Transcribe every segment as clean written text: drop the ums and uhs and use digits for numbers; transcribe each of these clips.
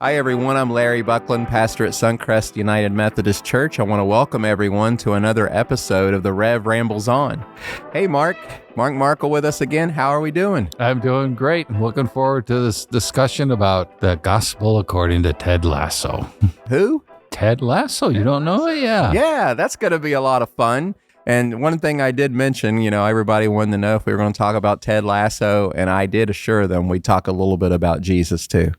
Hi, everyone. I'm Larry Buckland, pastor at Suncrest United Methodist Church. I want to welcome everyone to another episode of the Rambles on. Hey, Mark Markle with us again. How are we doing? I'm doing great. I'm looking forward to this discussion about the Gospel According to Ted Lasso. Who? Ted Lasso. You don't know it? Yeah. Yeah, that's going to be a lot of fun. And one thing I did mention, everybody wanted to know if we were going to talk about Ted Lasso, and I did assure them we'd talk a little bit about Jesus too.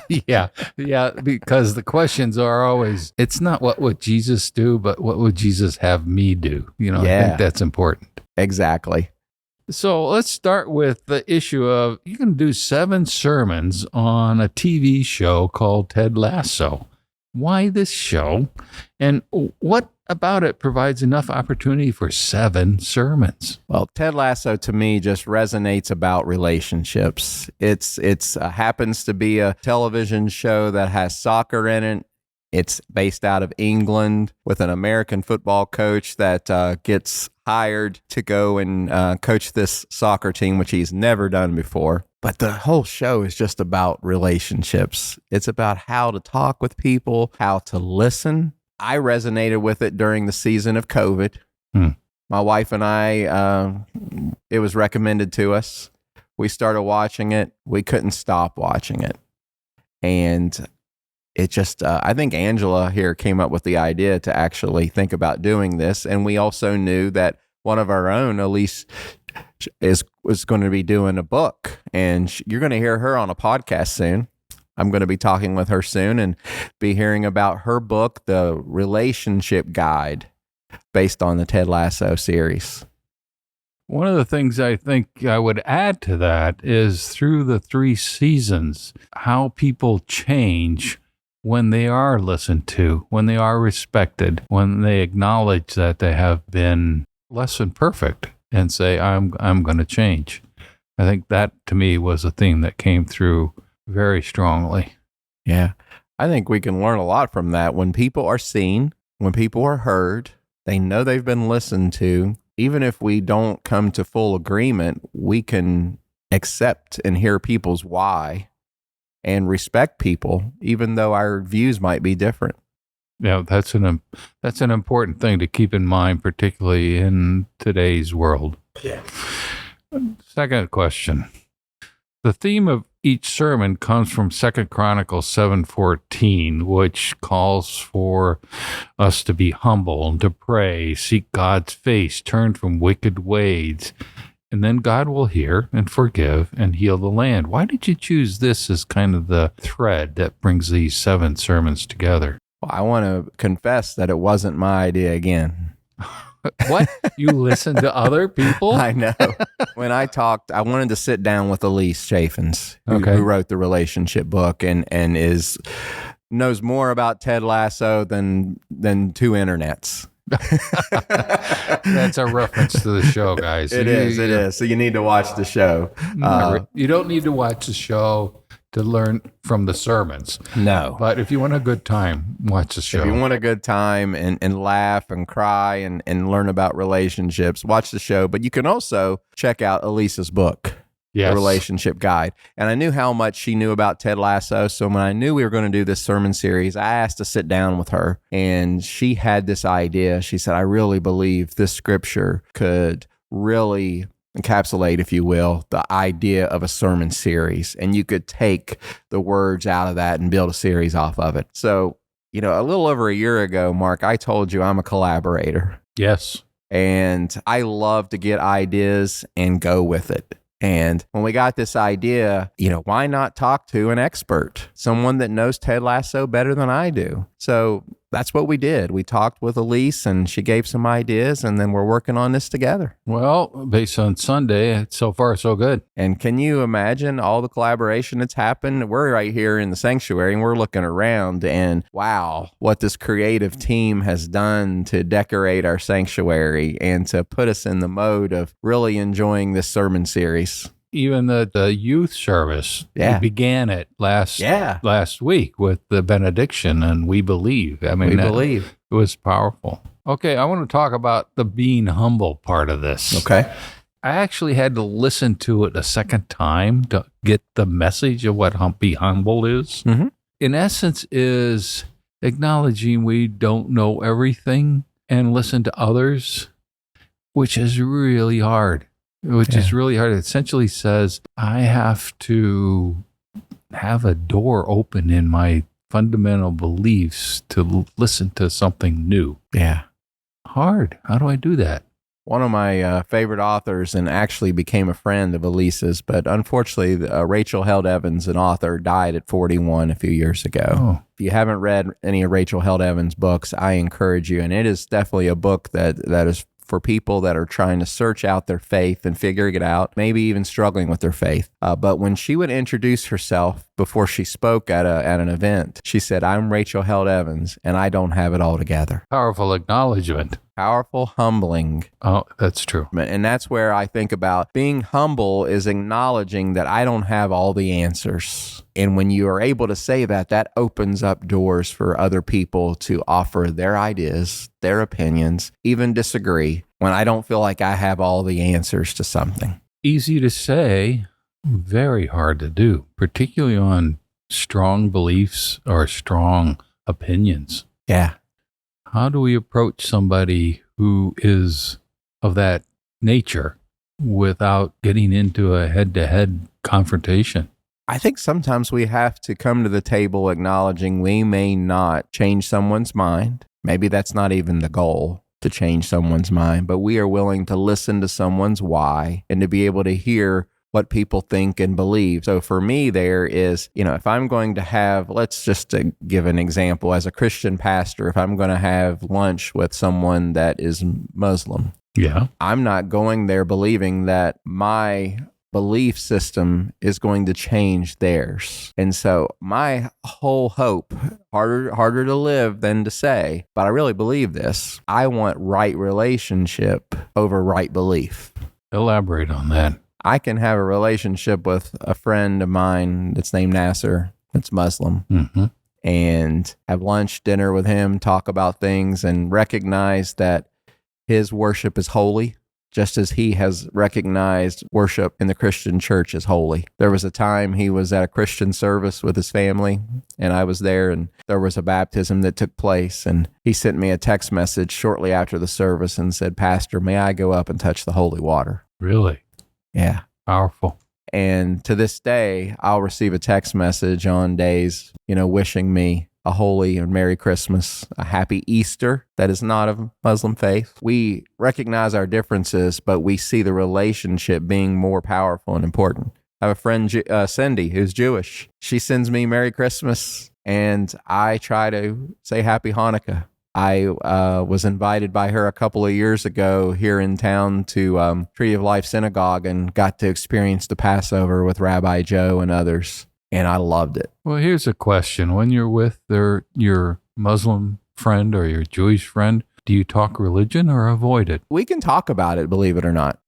Yeah, because the questions are always, it's not what would Jesus do, but what would Jesus have me do? I think that's important. Exactly. So let's start with the issue of you can do 7 sermons on a TV show called Ted Lasso. Why this show? And what about it provides enough opportunity for 7 sermons? Well, Ted Lasso to me just resonates about relationships. It's happens to be a television show that has soccer in it. It's based out of England with an American football coach that gets hired to go and coach this soccer team, which he's never done before. But the whole show is just about relationships. It's about how to talk with people, how to listen. I resonated with it during the season of COVID. My wife and I, it was recommended to us. We started watching it. We couldn't stop watching it. And it just, I think Angela here came up with the idea to actually think about doing this. And we also knew that one of our own, Elise, was going to be doing a book. And you're going to hear her on a podcast soon. I'm going to be talking with her soon and be hearing about her book, The Relationship Guide, based on the Ted Lasso series. One of the things I think I would add to that is through the 3 seasons, how people change when they are listened to, when they are respected, when they acknowledge that they have been less than perfect and say, I'm going to change. I think that to me was a theme that came through very strongly. Yeah. I think we can learn a lot from that. When people are seen, when people are heard, they know they've been listened to. Even if we don't come to full agreement, we can accept and hear people's why and respect people, even though our views might be different. Yeah, that's an important thing to keep in mind, particularly in today's world. Yeah. Second question. The theme of each sermon comes from 2 Chronicles 7:14, which calls for us to be humble and to pray, seek God's face, turn from wicked ways, and then God will hear and forgive and heal the land. Why did you choose this as kind of the thread that brings these 7 sermons together? Well, I want to confess that it wasn't my idea again. What? You listen to other people? I know. When I talked, I wanted to sit down with Elise Chaffins, who wrote the relationship book and knows more about Ted Lasso than 2 internets. That's a reference to the show, guys. It is. So you need to watch the show. You don't need to watch the show to learn from the sermons. No. But if you want a good time, watch the show. If you want a good time and laugh and cry and learn about relationships, watch the show. But you can also check out Elisa's book, The Relationship Guide. And I knew how much she knew about Ted Lasso. So when I knew we were going to do this sermon series, I asked to sit down with her. And she had this idea. She said, I really believe this scripture could really encapsulate, if you will, the idea of a sermon series. And you could take the words out of that and build a series off of it. So, a little over a year ago, Mark, I told you I'm a collaborator. Yes. And I love to get ideas and go with it. And when we got this idea, why not talk to an expert, someone that knows Ted Lasso better than I do? So that's what we did. We talked with Elise and she gave some ideas and then we're working on this together. Well, based on Sunday, so far so good. And can you imagine all the collaboration that's happened? We're right here in the sanctuary and we're looking around and wow, what this creative team has done to decorate our sanctuary and to put us in the mode of really enjoying this sermon series. Even the youth service, we began it last week with the benediction, and we believe. I mean, it was powerful. Okay, I want to talk about the being humble part of this. Okay. I actually had to listen to it a second time to get the message of what be humble is. Mm-hmm. In essence, is acknowledging we don't know everything and listen to others, which is really hard. It essentially says I have to have a door open in my fundamental beliefs to listen to something new. Yeah. Hard. How do I do that? One of my favorite authors, and actually became a friend of Elisa's, but unfortunately, Rachel Held Evans, an author, died at 41 a few years ago. Oh. If you haven't read any of Rachel Held Evans' books, I encourage you. And it is definitely a book that is for people that are trying to search out their faith and figuring it out, maybe even struggling with their faith. But when she would introduce herself before she spoke at an event, she said, "I'm Rachel Held Evans, and I don't have it all together." Powerful acknowledgement. Powerful, humbling. Oh, that's true. And that's where I think about being humble is acknowledging that I don't have all the answers. And when you are able to say that, that opens up doors for other people to offer their ideas, their opinions, even disagree when I don't feel like I have all the answers to something. Easy to say, very hard to do, particularly on strong beliefs or strong opinions. Yeah. How do we approach somebody who is of that nature without getting into a head-to-head confrontation? I think sometimes we have to come to the table acknowledging we may not change someone's mind. Maybe that's not even the goal, to change someone's mind, but we are willing to listen to someone's why and to be able to hear what people think and believe. So for me, there is, if I'm going to have, let's just give an example, as a Christian pastor, if I'm going to have lunch with someone that is Muslim, yeah, I'm not going there believing that my belief system is going to change theirs. And so my whole hope, harder to live than to say, but I really believe this, I want right relationship over right belief. Elaborate on that. I can have a relationship with a friend of mine that's named Nasser, that's Muslim, and have lunch, dinner with him, talk about things, and recognize that his worship is holy, just as he has recognized worship in the Christian church as holy. There was a time he was at a Christian service with his family, and I was there, and there was a baptism that took place, and he sent me a text message shortly after the service and said, "Pastor, may I go up and touch the holy water?" Really? Yeah. Powerful. And to this day, I'll receive a text message on days, wishing me a holy and Merry Christmas, a happy Easter that is not of Muslim faith. We recognize our differences, but we see the relationship being more powerful and important. I have a friend, Cindy, who's Jewish. She sends me Merry Christmas, and I try to say Happy Hanukkah. I was invited by her a couple of years ago here in town to Tree of Life Synagogue and got to experience the Passover with Rabbi Joe and others, and I loved it. Well, here's a question. When you're with your Muslim friend or your Jewish friend, do you talk religion or avoid it? We can talk about it, believe it or not.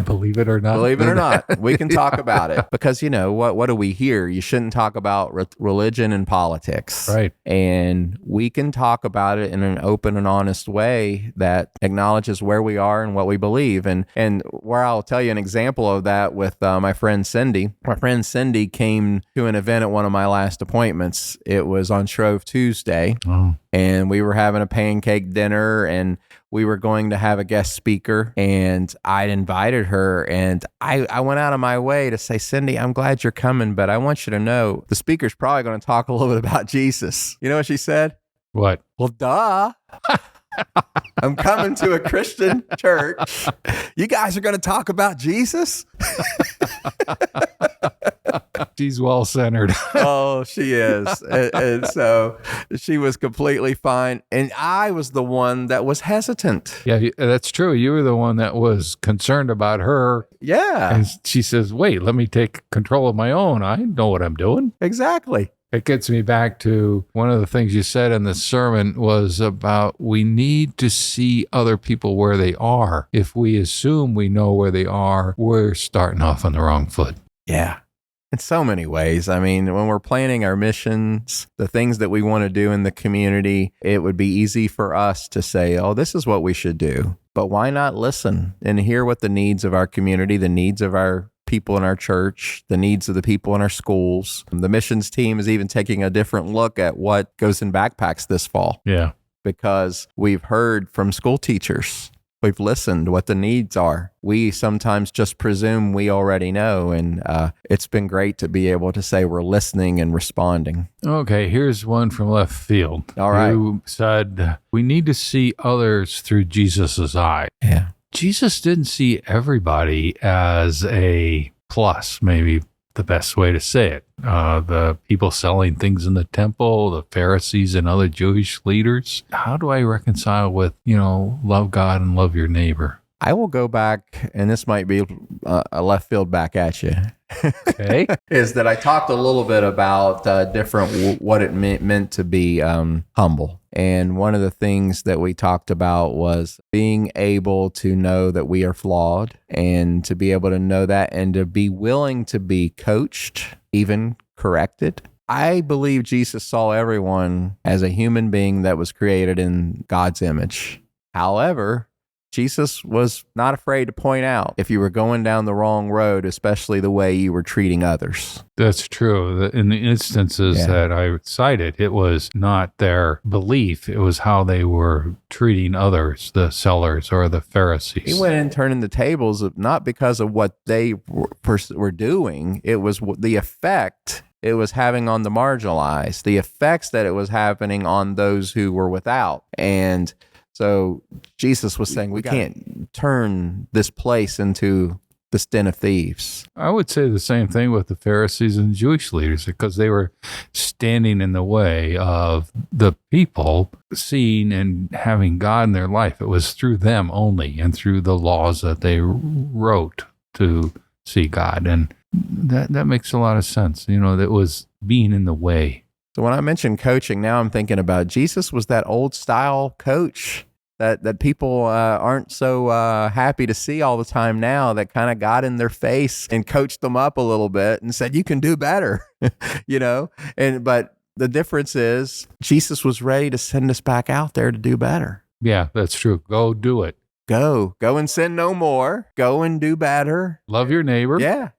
Believe it or not. Believe it or not. We can talk about it. Because, what do we hear? You shouldn't talk about religion and politics. Right. And we can talk about it in an open and honest way that acknowledges where we are and what we believe. And where I'll tell you an example of that with my friend Cindy. My friend Cindy came to an event at one of my last appointments. It was on Shrove Tuesday. Oh. And we were having a pancake dinner, and we were going to have a guest speaker, and I'd invited her, and I went out of my way to say, "Cindy, I'm glad you're coming, but I want you to know the speaker's probably going to talk a little bit about Jesus." You know what she said? What? "Well, duh. I'm coming to a Christian church. You guys are going to talk about Jesus?" She's well-centered. Oh, she is. And so she was completely fine. And I was the one that was hesitant. Yeah, that's true. You were the one that was concerned about her. Yeah. And she says, "Wait, let me take control of my own. I know what I'm doing." Exactly. It gets me back to one of the things you said in the sermon was about we need to see other people where they are. If we assume we know where they are, we're starting off on the wrong foot. Yeah. In so many ways. I mean, when we're planning our missions, the things that we want to do in the community, it would be easy for us to say, "Oh, this is what we should do." but why not listen and hear what the needs of our community, the needs of our people in our church, the needs of the people in our schools. The missions team is even taking a different look at what goes in backpacks this fall. Yeah. Because we've heard from school teachers. We've listened what the needs are. We sometimes just presume we already know, and it's been great to be able to say we're listening and responding. Okay, here's one from left field. All right. Who said, we need to see others through Jesus's eye. Yeah. Jesus didn't see everybody as a plus, maybe the best way to say it. The people selling things in the temple, the Pharisees and other Jewish leaders. How do I reconcile with, love God and love your neighbor? I will go back, and this might be a left field back at you. Okay. Is that I talked a little bit about what it meant to be humble. And one of the things that we talked about was being able to know that we are flawed, and to be able to know that, and to be willing to be coached, even corrected. I believe Jesus saw everyone as a human being that was created in God's image. However, Jesus was not afraid to point out if you were going down the wrong road, especially the way you were treating others. That's true. In the instances that I cited, it was not their belief. It was how they were treating others, the sellers or the Pharisees. He went in turning the tables, not because of what they were doing. It was the effect it was having on the marginalized, the effects that it was happening on those who were without. And so Jesus was saying, we can't turn this place into this den of thieves. I would say the same thing with the Pharisees and Jewish leaders, because they were standing in the way of the people seeing and having God in their life. It was through them only, and through the laws that they wrote to see God. And that makes a lot of sense. That was being in the way. So when I mention coaching, now I'm thinking about Jesus was that old style coach that people aren't so happy to see all the time now, that kind of got in their face and coached them up a little bit and said, you can do better, but the difference is Jesus was ready to send us back out there to do better. Yeah, that's true. Go do it. Go and sin no more. Go and do better. Love your neighbor. Yeah.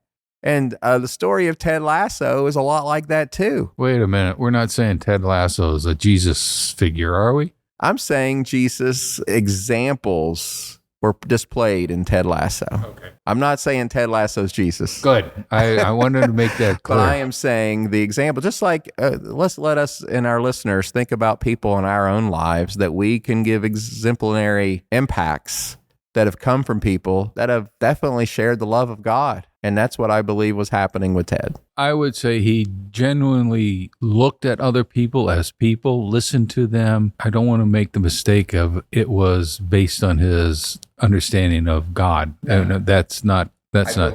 And the story of Ted Lasso is a lot like that too. Wait a minute. We're not saying Ted Lasso is a Jesus figure, are we? I'm saying Jesus examples were displayed in Ted Lasso. Okay. I'm not saying Ted Lasso's Jesus. Good. I wanted to make that clear. But I am saying the example, just like let's let us and our listeners think about people in our own lives that we can give exemplary impacts that have come from people that have definitely shared the love of God. And that's what I believe was happening with Ted. I would say he genuinely looked at other people as people, listened to them. I don't want to make the mistake of it was based on his understanding of God. Yeah. That's not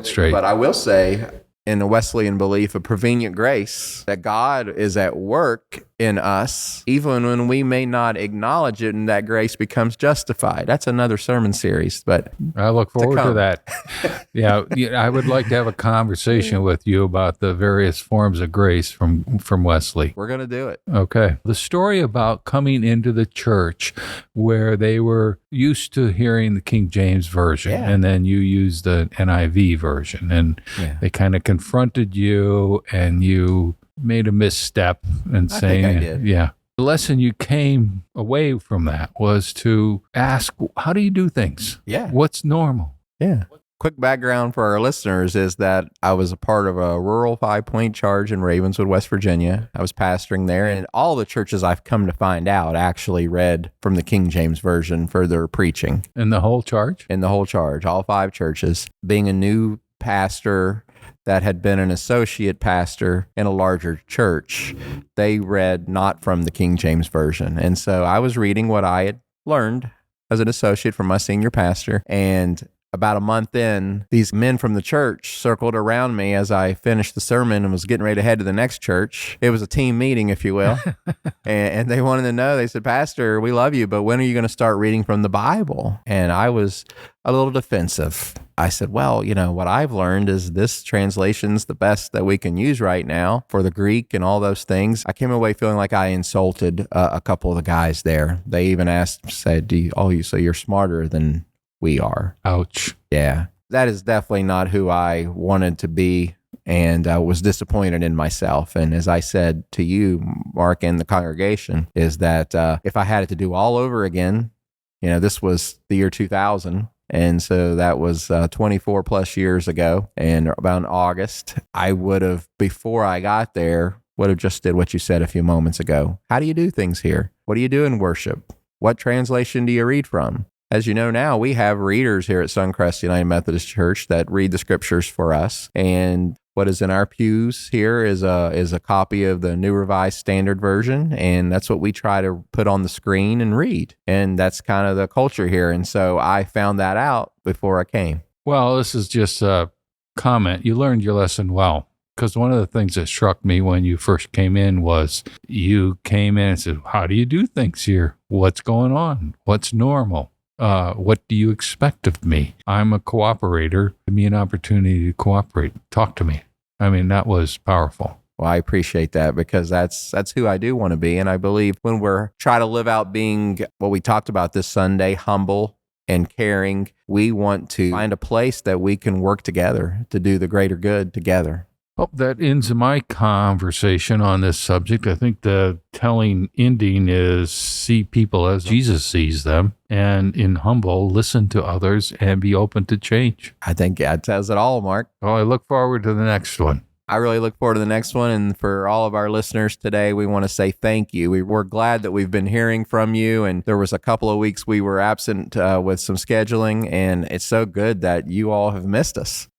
straight. But I will say, in the Wesleyan belief of prevenient grace, that God is at work in us, even when we may not acknowledge it, and that grace becomes justified. That's another sermon series, but I look forward to that. Yeah, I would like to have a conversation with you about the various forms of grace from Wesley. We're going to do it. Okay. The story about coming into the church where they were used to hearing the King James Version, and then you used the NIV version, and they kind of confronted you, and you made a misstep and saying, I did. Yeah. The lesson you came away from that was to ask, how do you do things? Yeah. What's normal? Yeah. Quick background for our listeners is that I was a part of a rural 5-point charge in Ravenswood, West Virginia. I was pastoring there, and all the churches I've come to find out actually read from the King James Version for their preaching. In the whole charge? In the whole charge, all 5 churches. Being a new pastor that had been an associate pastor in a larger church, they read not from the King James Version. And so I was reading what I had learned as an associate from my senior pastor, and about a month in, these men from the church circled around me as I finished the sermon and was getting ready to head to the next church. It was a team meeting, if you will. and they wanted to know, they said, Pastor, we love you, but when are you going to start reading from the Bible? And I was a little defensive. I said, well, what I've learned is this translation's the best that we can use right now for the Greek and all those things. I came away feeling like I insulted a couple of the guys there. They even said, so you're smarter than we are. Ouch. Yeah. That is definitely not who I wanted to be, and I was disappointed in myself. And as I said to you, Mark, and the congregation, is that if I had it to do all over again, this was the year 2000. And so that was 24 plus years ago. And about in August, I would have, before I got there, would have just did what you said a few moments ago. How do you do things here? What do you do in worship? What translation do you read from? As you know now, we have readers here at Suncrest United Methodist Church that read the scriptures for us. And what is in our pews here is a copy of the New Revised Standard Version, and that's what we try to put on the screen and read. And that's kind of the culture here. And so I found that out before I came. Well, this is just a comment. You learned your lesson well, because one of the things that struck me when you first came in was you came in and said, how do you do things here? What's going on? What's normal? What do you expect of me? I'm a cooperator. Give me an opportunity to cooperate. Talk to me. I mean, that was powerful. Well, I appreciate that, because that's who I do want to be. And I believe when we're trying to live out being what we talked about this Sunday, humble and caring, we want to find a place that we can work together to do the greater good together. Well, that ends my conversation on this subject. I think the telling ending is see people as Jesus sees them, and in humble, listen to others and be open to change. I think God says it all, Mark. Well, I look forward to the next one. I really look forward to the next one. And for all of our listeners today, we want to say thank you. We're glad that we've been hearing from you. And there was a couple of weeks we were absent with some scheduling, and it's so good that you all have missed us.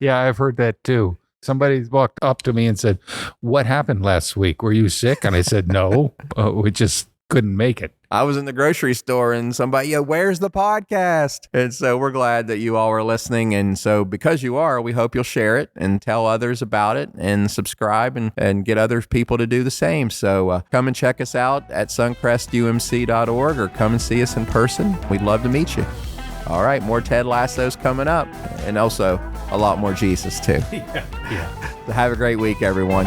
Yeah, I've heard that too. Somebody walked up to me and said, what happened last week? Were you sick? And I said, no, we just couldn't make it. I was in the grocery store and somebody, where's the podcast? And so we're glad that you all are listening. And so because you are, we hope you'll share it and tell others about it and subscribe and get other people to do the same. So come and check us out at suncrestumc.org, or come and see us in person. We'd love to meet you. All right, more Ted Lasso's coming up, and also a lot more Jesus too. Yeah. So have a great week, everyone.